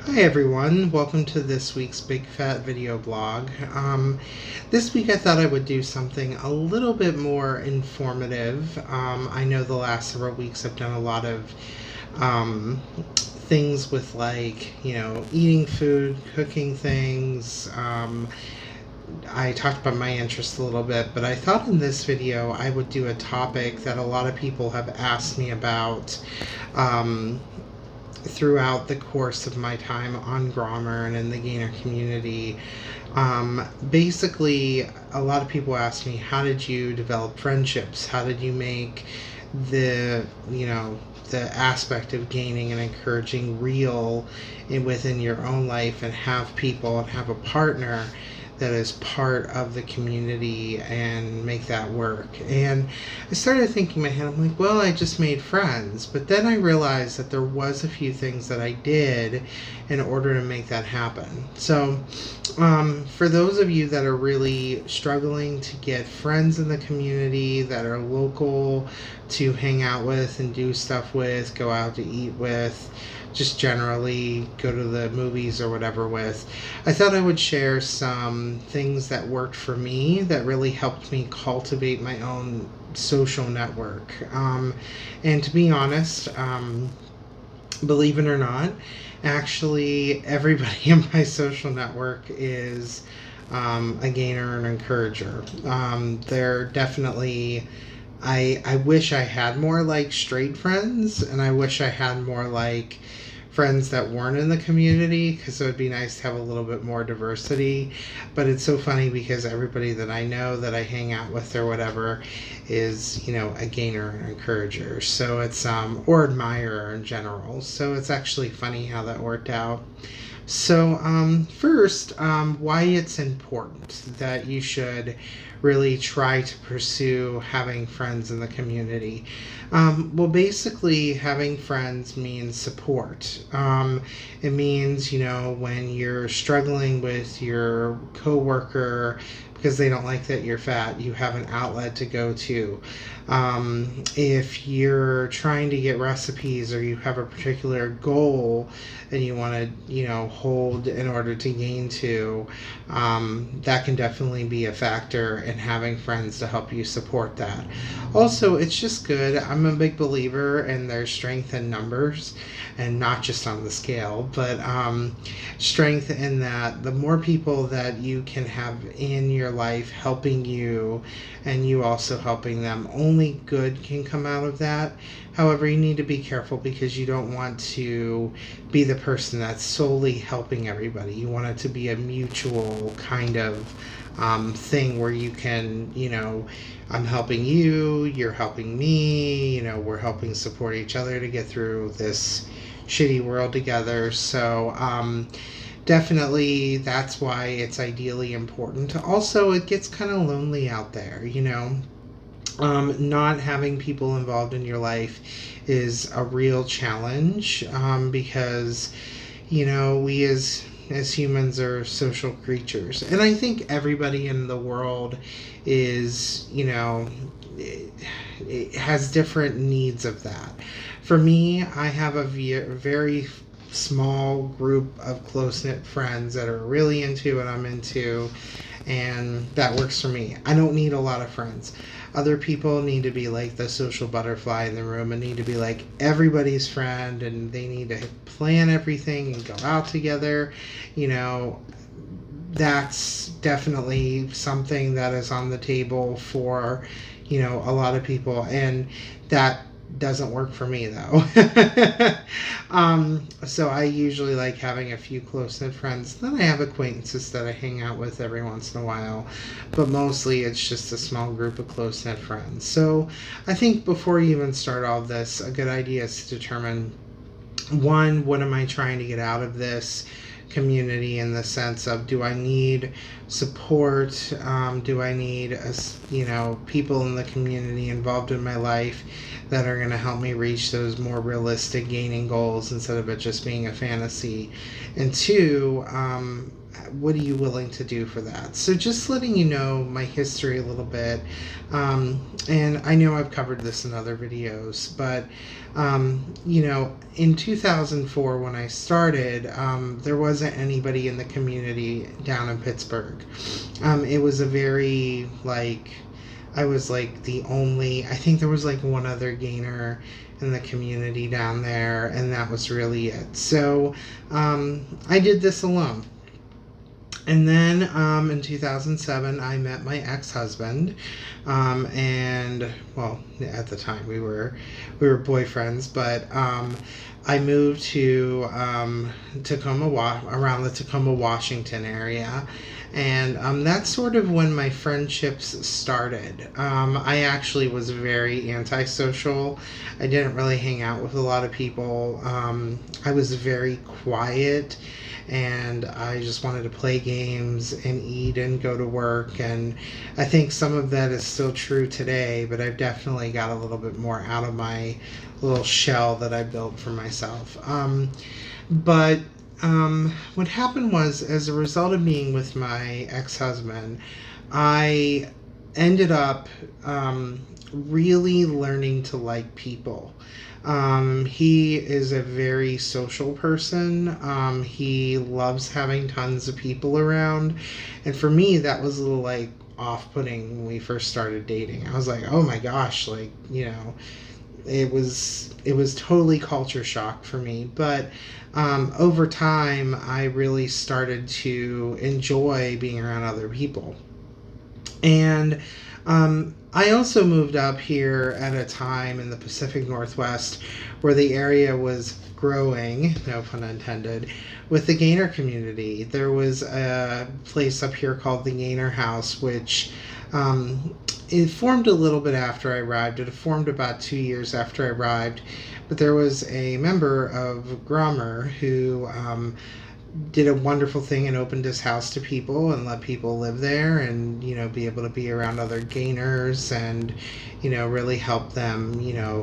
Hi everyone, welcome to this week's Big Fat Video Blog. This week I thought I would do something a little bit more informative. I know the last several weeks I've done a lot of things with eating food, cooking things. I talked about my interests a little bit, but I thought in this video I would do a topic that a lot of people have asked me about. Throughout the course of my time on Grommer and in the gainer community. Basically, a lot of people ask me, how did you develop friendships? How did you make the aspect of gaining and encouraging real within your own life, and have people and have a partner that is part of the community and make that work? And I started thinking in my head, I'm like, well, I just made friends. But then I realized that there was a few things that I did in order to make that happen. So for those of you that are really struggling to get friends in the community that are local to hang out with and do stuff with, go out to eat with, just generally go to the movies or whatever with, I thought I would share some things that worked for me that really helped me cultivate my own social network. And to be honest, believe it or not, actually everybody in my social network is a gainer and encourager. They're definitely... I wish I had more straight friends, and I wish I had more friends that weren't in the community, because it would be nice to have a little bit more diversity. But it's so funny because everybody that I know that I hang out with or whatever is a gainer and encourager, so it's or admirer in general. So it's actually funny how that worked out. So first, why it's important that you should really try to pursue having friends in the community. Well, basically, having friends means support. It means, when you're struggling with your coworker because they don't like that you're fat, you have an outlet to go to. If you're trying to get recipes, or you have a particular goal and you want to, hold in order to gain to, that can definitely be a factor in having friends to help you support that. Also, it's just good. I'm a big believer in their strength in numbers, and not just on the scale, but strength in that the more people that you can have in your life helping you, and you also helping them, only good can come out of that. However, you need to be careful, because you don't want to be the person that's solely helping everybody. You want it to be a mutual kind of thing where you can, I'm helping you, you're helping me, we're helping support each other to get through this shitty world together. So definitely that's why it's ideally important. Also, it gets kind of lonely out there, not having people involved in your life is a real challenge, because we as humans are social creatures, and I think everybody in the world is, it has different needs of that. For me, I have a very small group of close-knit friends that are really into what I'm into, and that works for me. I don't need a lot of friends. Other people need to be like the social butterfly in the room, and need to be like everybody's friend, and they need to plan everything and go out together. That's definitely something that is on the table for, a lot of people, and that doesn't work for me though. So I usually like having a few close-knit friends. Then I have acquaintances that I hang out with every once in a while, but mostly it's just a small group of close-knit friends. So I think before you even start all this, a good idea is to determine, one, what am I trying to get out of this community, in the sense of, do I need support? Do I need people in the community involved in my life that are going to help me reach those more realistic gaining goals, instead of it just being a fantasy? And two, what are you willing to do for that? So just letting you know my history a little bit. And I know I've covered this in other videos, but in 2004 when I started, there wasn't anybody in the community down in Pittsburgh. It was a very I was the only, I think there was one other gainer in the community down there, and that was really it. So I did this alone. And then in 2007, I met my ex-husband, and well, at the time we were boyfriends. But I moved to around the Tacoma, Washington area, and that's sort of when my friendships started. I actually was very antisocial. I didn't really hang out with a lot of people. I was very quiet, and I just wanted to play games and eat and go to work. And I think some of that is still true today, but I've definitely got a little bit more out of my little shell that I built for myself. But what happened was, as a result of being with my ex-husband, I ended up really learning to like people. He is a very social person. He loves having tons of people around. And for me, that was a little off-putting when we first started dating. I was like, oh my gosh, it was totally culture shock for me. But over time, I really started to enjoy being around other people. And I also moved up here at a time in the Pacific Northwest where the area was growing, no pun intended, with the gainer community. There was a place up here called the Gainer House, which it formed a little bit after I arrived. It formed about 2 years after I arrived, but there was a member of Grommer who did a wonderful thing and opened his house to people and let people live there and be able to be around other gainers and really help them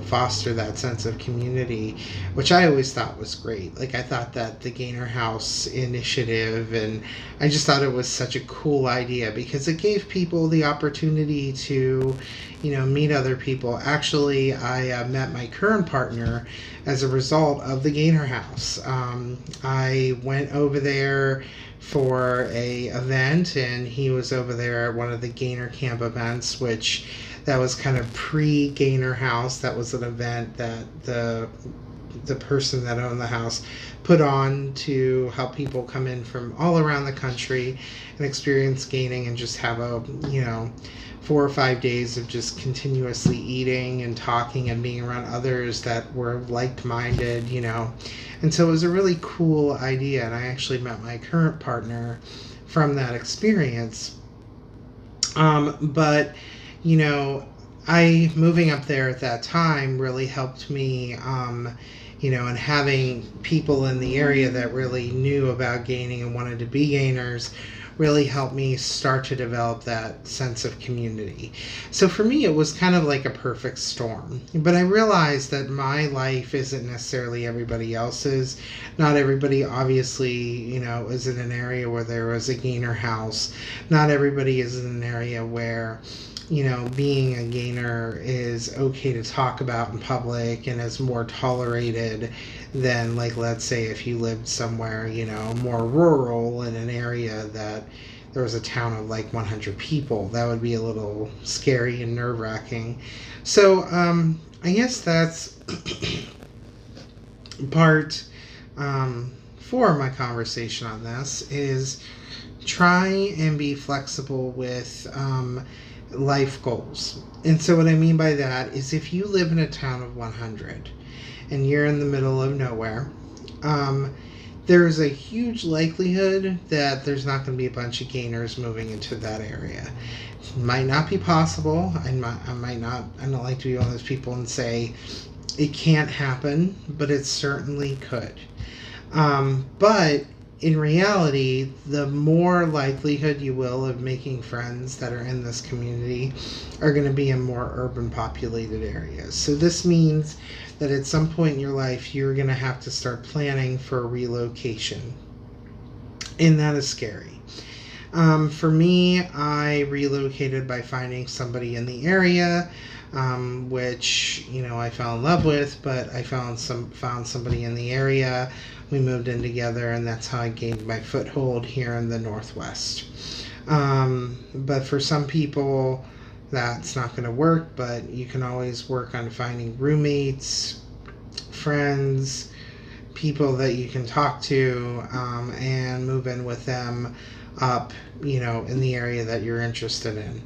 foster that sense of community, which I always thought was great. I thought that the Gainer House initiative, and I just thought it was such a cool idea because it gave people the opportunity to meet other people. Actually, I met my current partner as a result of the Gainer House. I went over there for a event, and he was over there at one of the Gainer Camp events, which that was kind of pre-Gainer House. That was an event that the person that owned the house put on to help people come in from all around the country and experience gaining and just have a 4 or 5 days of just continuously eating and talking and being around others that were like-minded, And so it was a really cool idea, and I actually met my current partner from that experience. But I moving up there at that time really helped me, and having people in the area that really knew about gaining and wanted to be gainers really helped me start to develop that sense of community. So for me, it was kind of like a perfect storm. But I realized that my life isn't necessarily everybody else's. Not everybody, obviously, is in an area where there was a gainer house. Not everybody is in an area where being a gainer is okay to talk about in public and is more tolerated than, let's say, if you lived somewhere, more rural in an area that there was a town of 100 people. That would be a little scary and nerve-wracking. So I guess that's part 4 of my conversation on this is try and be flexible with life goals. And so what I mean by that is if you live in a town of 100 and you're in the middle of nowhere, there's a huge likelihood that there's not going to be a bunch of gainers moving into that area. It might not be possible. I don't like to be one of those people and say it can't happen, but it certainly could. But in reality, the more likelihood you will of making friends that are in this community are going to be in more urban populated areas. So this means that at some point in your life, you're going to have to start planning for a relocation. and that is scary. For me, I relocated by finding somebody in the area, which I fell in love with. But I found somebody in the area. We moved in together, and that's how I gained my foothold here in the Northwest. But for some people, that's not going to work. But you can always work on finding roommates, friends, people that you can talk to, and move in with them up, in the area that you're interested in.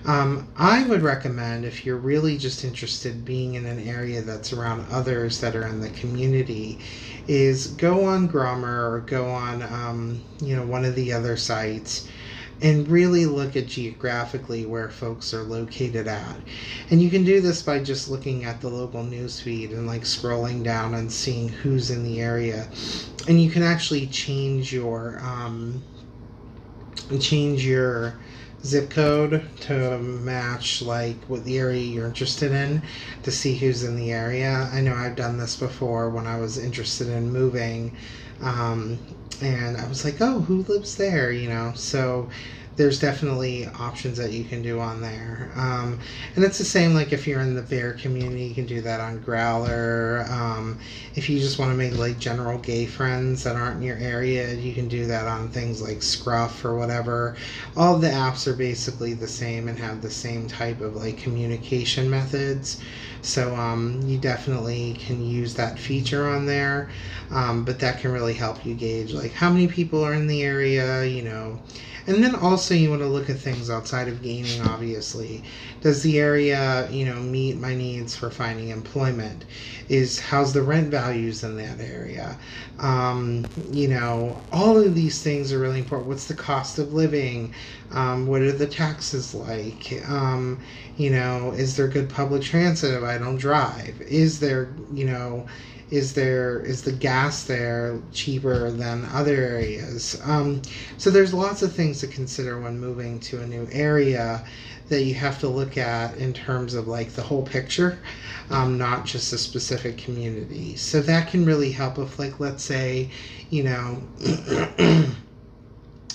I would recommend, if you're really just interested being in an area that's around others that are in the community, is go on Grommer or go on, one of the other sites and really look at geographically where folks are located at. And you can do this by just looking at the local news feed and like scrolling down and seeing who's in the area. And you can actually change your zip code to match like what the area you're interested in, to see who's in the area. I know I've done this before when I was interested in moving, and I was like, oh, who lives there? So there's definitely options that you can do on there. And it's the same, like if you're in the bear community, you can do that on Growler. If you just want to make like general gay friends that aren't in your area, you can do that on things like Scruff or whatever. All of the apps are basically the same and have the same type of like communication methods. So you definitely can use that feature on there. But that can really help you gauge like how many people are in the area, And then also you want to look at things outside of gaming, obviously. Does the area, meet my needs for finding employment? How's the rent values in that area? All of these things are really important. What's the cost of living? What are the taxes like? Is there good public transit if I don't drive? Is the gas there cheaper than other areas? So there's lots of things to consider when moving to a new area that you have to look at in terms of like the whole picture, not just a specific community. So that can really help if, like, let's say,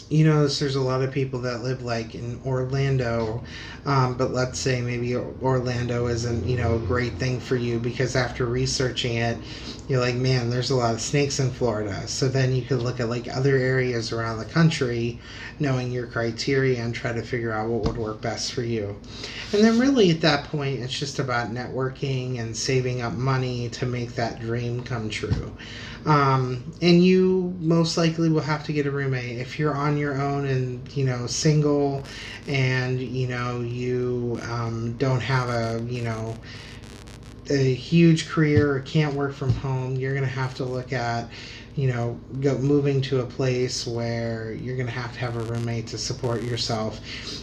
there's a lot of people that live like in Orlando, but let's say maybe Orlando isn't, a great thing for you because after researching it, you're like, man, there's a lot of snakes in Florida. So then you could look at like other areas around the country, knowing your criteria, and try to figure out what would work best for you. And then really at that point, it's just about networking and saving up money to make that dream come true. And you most likely will have to get a roommate if you're on your own and single, and you don't have a huge career or can't work from home. You're going to have to look at moving to a place where you're going to have a roommate to support yourself.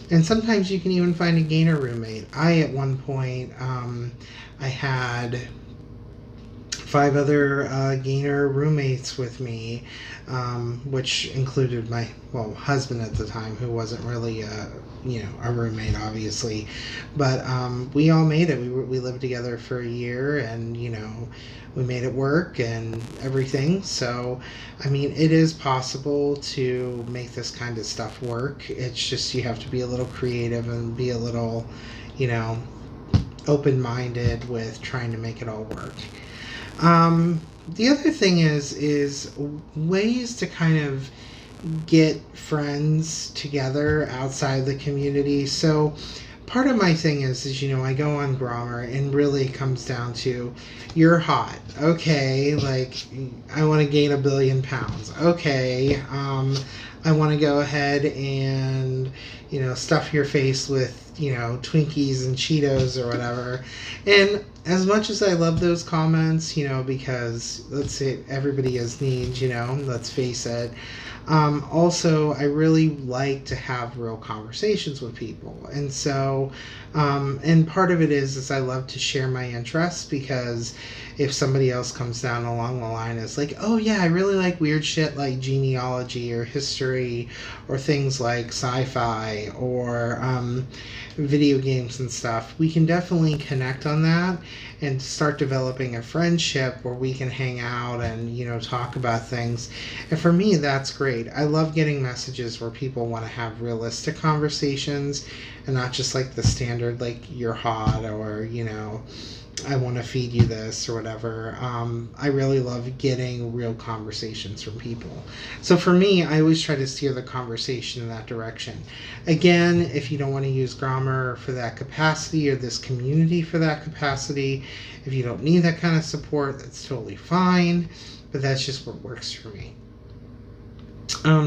And sometimes you can even find a gainer roommate. At one point, I had 5 other gainer roommates with me, which included my husband at the time, who wasn't really a roommate, obviously, but we all made it. We lived together for a year, and we made it work and everything. So I mean, it is possible to make this kind of stuff work. It's just you have to be a little creative and be a little open-minded with trying to make it all work. The other thing is ways to kind of get friends together outside the community. So part of my thing is I go on Grommer, and really comes down to, you're hot. Okay, like I want to gain 1 billion pounds. Okay, I want to go ahead and stuff your face with Twinkies and Cheetos or whatever. And as much as I love those comments, because let's say everybody has needs, let's face it. Also, I really like to have real conversations with people. And so, and part of it is I love to share my interests, because if somebody else comes down along the line is like, oh yeah, I really like weird shit like genealogy or history or things like sci-fi or video games and stuff, we can definitely connect on that and start developing a friendship where we can hang out and, you know, talk about things. And for me, that's great. I love getting messages where people want to have realistic conversations and not just like the standard, like, you're hot, or, you know, I want to feed you this or whatever. I really love getting real conversations from people. So for me, I always try to steer the conversation in that direction. Again, if you don't want to use Grammar for that capacity or this community for that capacity, if you don't need that kind of support, that's totally fine. But that's just what works for me.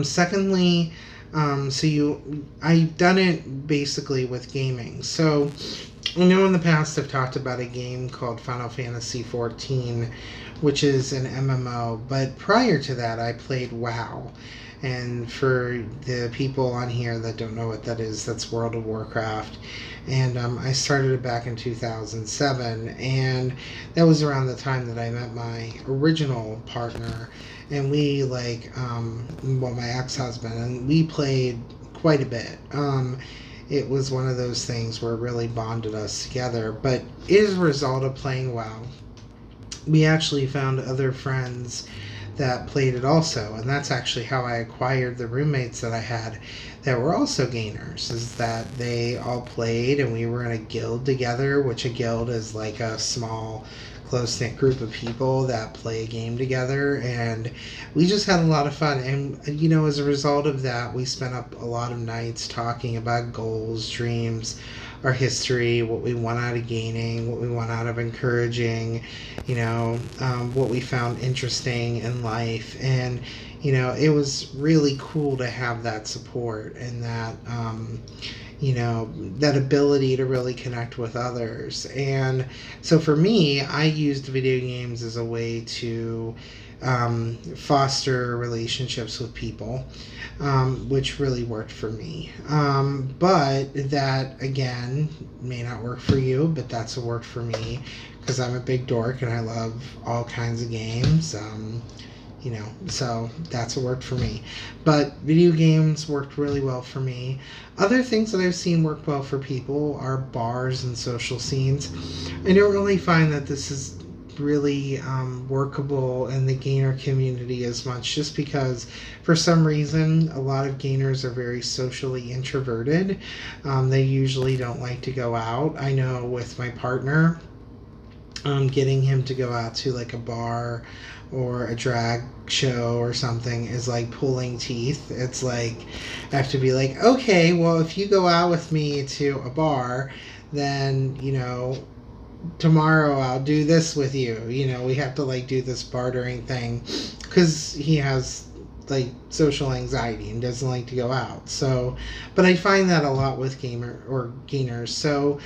Secondly, I've done it basically with gaming. So I know in the past I've talked about a game called Final Fantasy XIV, which is an MMO, but prior to that I played WoW. And for the people on here that don't know what that is, that's World of Warcraft. And I started it back in 2007, and that was around the time that I met my original partner, and we my ex-husband, and we played quite a bit. It was one of those things where it really bonded us together. But as a result of playing WoW, we actually found other friends that played it also, and that's actually how I acquired the roommates that I had that were also gainers, is that they all played and we were in a guild together, which a guild is like a small close-knit group of people that play a game together, and we just had a lot of fun. And you know, as a result of that, we spent up a lot of nights talking about goals, dreams, our history, what we want out of gaining, what we want out of encouraging, you know, what we found interesting in life. And you know, it was really cool to have that support and that you know, that ability to really connect with others. And so for me, I used video games as a way to foster relationships with people, which really worked for me. But that, again, may not work for you, but that's what worked for me, because I'm a big dork and I love all kinds of games. You know, so that's what worked for me. But video games worked really well for me. Other things that I've seen work well for people are bars and social scenes. I don't really find that this is really workable in the gainer community as much, just because for some reason a lot of gainers are very socially introverted. They usually don't like to go out. I know with my partner, getting him to go out to like a bar or a drag show or something is like pulling teeth. It's like I have to be like, okay, well, if you go out with me to a bar, then, you know, tomorrow I'll do this with you. You know, we have to like do this bartering thing, because he has like social anxiety and doesn't like to go out. So, but I find that a lot with gainers. So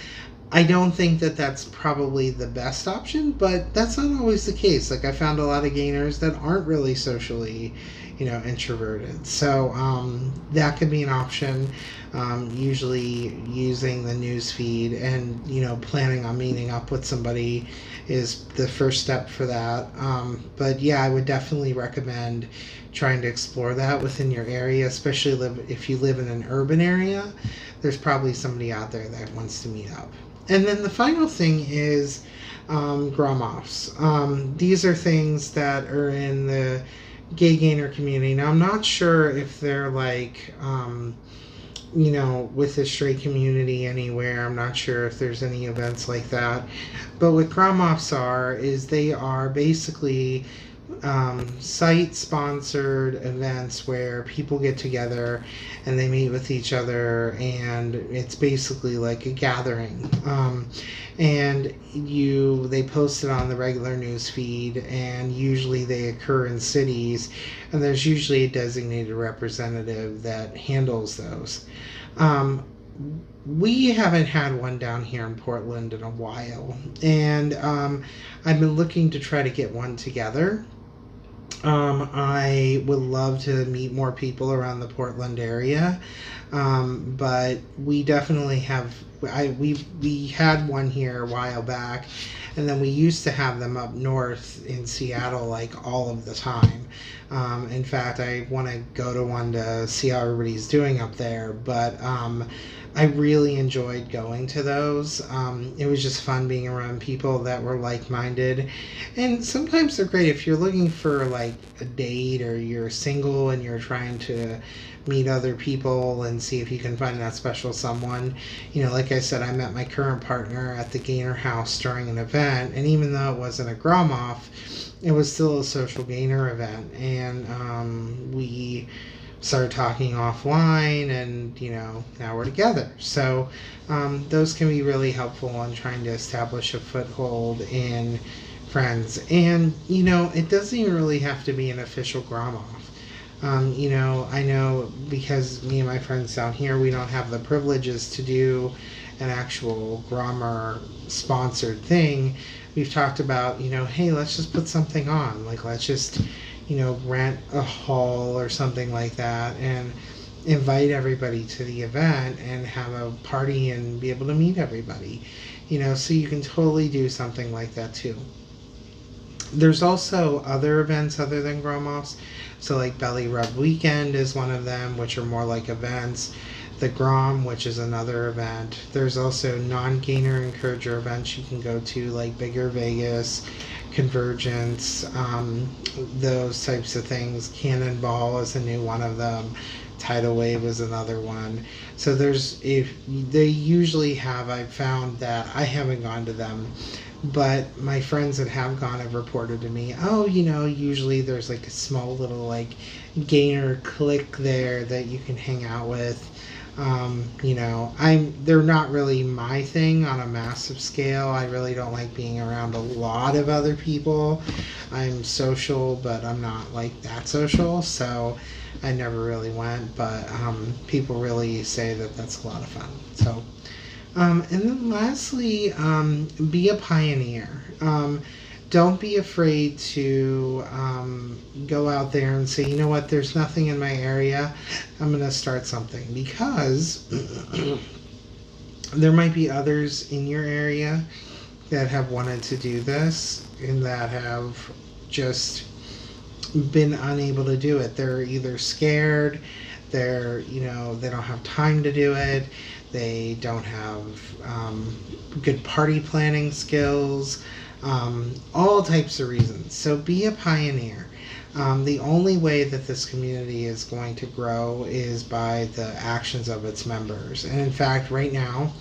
I don't think that that's probably the best option, but that's not always the case. Like, I found a lot of gainers that aren't really socially, you know, introverted. So that could be an option. Usually using the news feed and, you know, planning on meeting up with somebody is the first step for that. But yeah, I would definitely recommend trying to explore that within your area, especially if you live in an urban area. There's probably somebody out there that wants to meet up. And then the final thing is Grom Ops. These are things that are in the gay gainer community. Now, I'm not sure if they're like, you know, with the straight community anywhere. I'm not sure if there's any events like that. But what Grom Ops is they are basically site-sponsored events where people get together and they meet with each other, and it's basically like a gathering. And they post it on the regular news feed, and usually they occur in cities, and there's usually a designated representative that handles those. We haven't had one down here in Portland in a while, and I've been looking to try to get one together. I would love to meet more people around the Portland area, but we definitely have. We had one here a while back, And then we used to have them up north in Seattle like all of the time. In fact, I want to go to one to see how everybody's doing up there. But I really enjoyed going to those. It was just fun being around people that were like-minded, and sometimes they're great if you're looking for like a date, or you're single and you're trying to meet other people and see if you can find that special someone. Like I said, I met my current partner at the Gainer House during an event, and even though it wasn't a Grom Off, it was still a social gainer event, and we started talking offline, and now we're together. So those can be really helpful in trying to establish a foothold in friends. And it doesn't even really have to be an official Grom Off. I know, because me and my friends down here, we don't have the privileges to do an actual Grommer sponsored thing. We've talked about, hey, let's just put something on. Like, let's just rent a hall or something like that, and invite everybody to the event and have a party and be able to meet everybody. So you can totally do something like that too. There's also other events other than Grom Ops. So like Belly Rub Weekend is one of them, which are more like events. The Grom, which is another event. There's also non-gainer encourager events you can go to, like Bigger Vegas, Convergence, those types of things. Cannonball is a new one of them. Tidal Wave is another one. So if they usually have, I've found that I haven't gone to them, but my friends that have gone have reported to me, usually there's like a small little like gainer clique there that you can hang out with. They're not really my thing on a massive scale. I really don't like being around a lot of other people. I'm social, but I'm not like that social, so I never really went. But people really say that that's a lot of fun. So, and then lastly, be a pioneer. Don't be afraid to go out there and say, there's nothing in my area. I'm going to start something, because there might be others in your area that have wanted to do this and that have just been unable to do it. They're either scared, they don't have time to do it, they don't have good party planning skills, all types of reasons. So be a pioneer. The only way that this community is going to grow is by the actions of its members. And in fact, right now,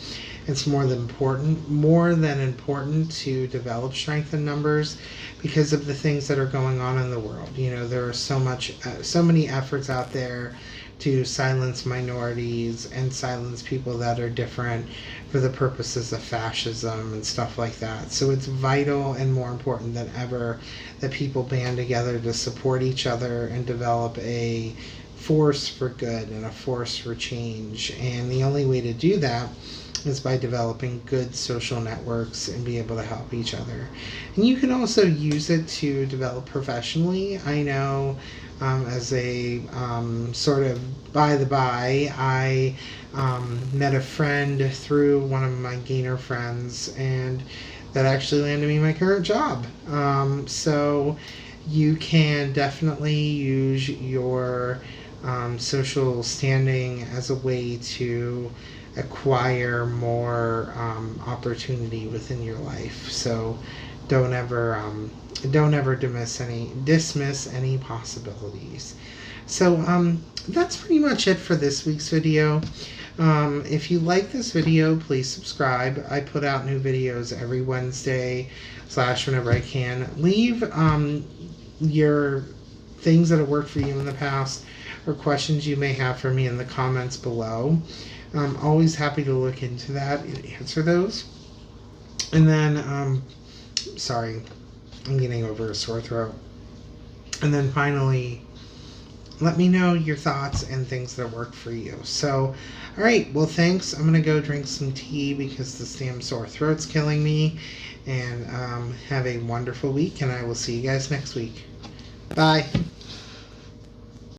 it's more than important to develop strength in numbers because of the things that are going on in the world. There are so many efforts out there to silence minorities and silence people that are different for the purposes of fascism and stuff like that. So it's vital and more important than ever that people band together to support each other and develop a force for good and a force for change. And the only way to do that is by developing good social networks and be able to help each other. And you can also use it to develop professionally. I know, as a sort of by the by, I met a friend through one of my gainer friends, and that actually landed me my current job. So you can definitely use your social standing as a way to acquire more opportunity within your life. So don't ever dismiss any possibilities. So that's pretty much it for this week's video. If you like this video, please subscribe. I put out new videos every Wednesday / whenever I can. Leave your things that have worked for you in the past or questions you may have for me in the comments below. I'm always happy to look into that and answer those. And then, sorry, I'm getting over a sore throat. And then finally, let me know your thoughts and things that work for you. So, all right, well, thanks. I'm going to go drink some tea because this damn sore throat's killing me. And have a wonderful week, and I will see you guys next week. Bye.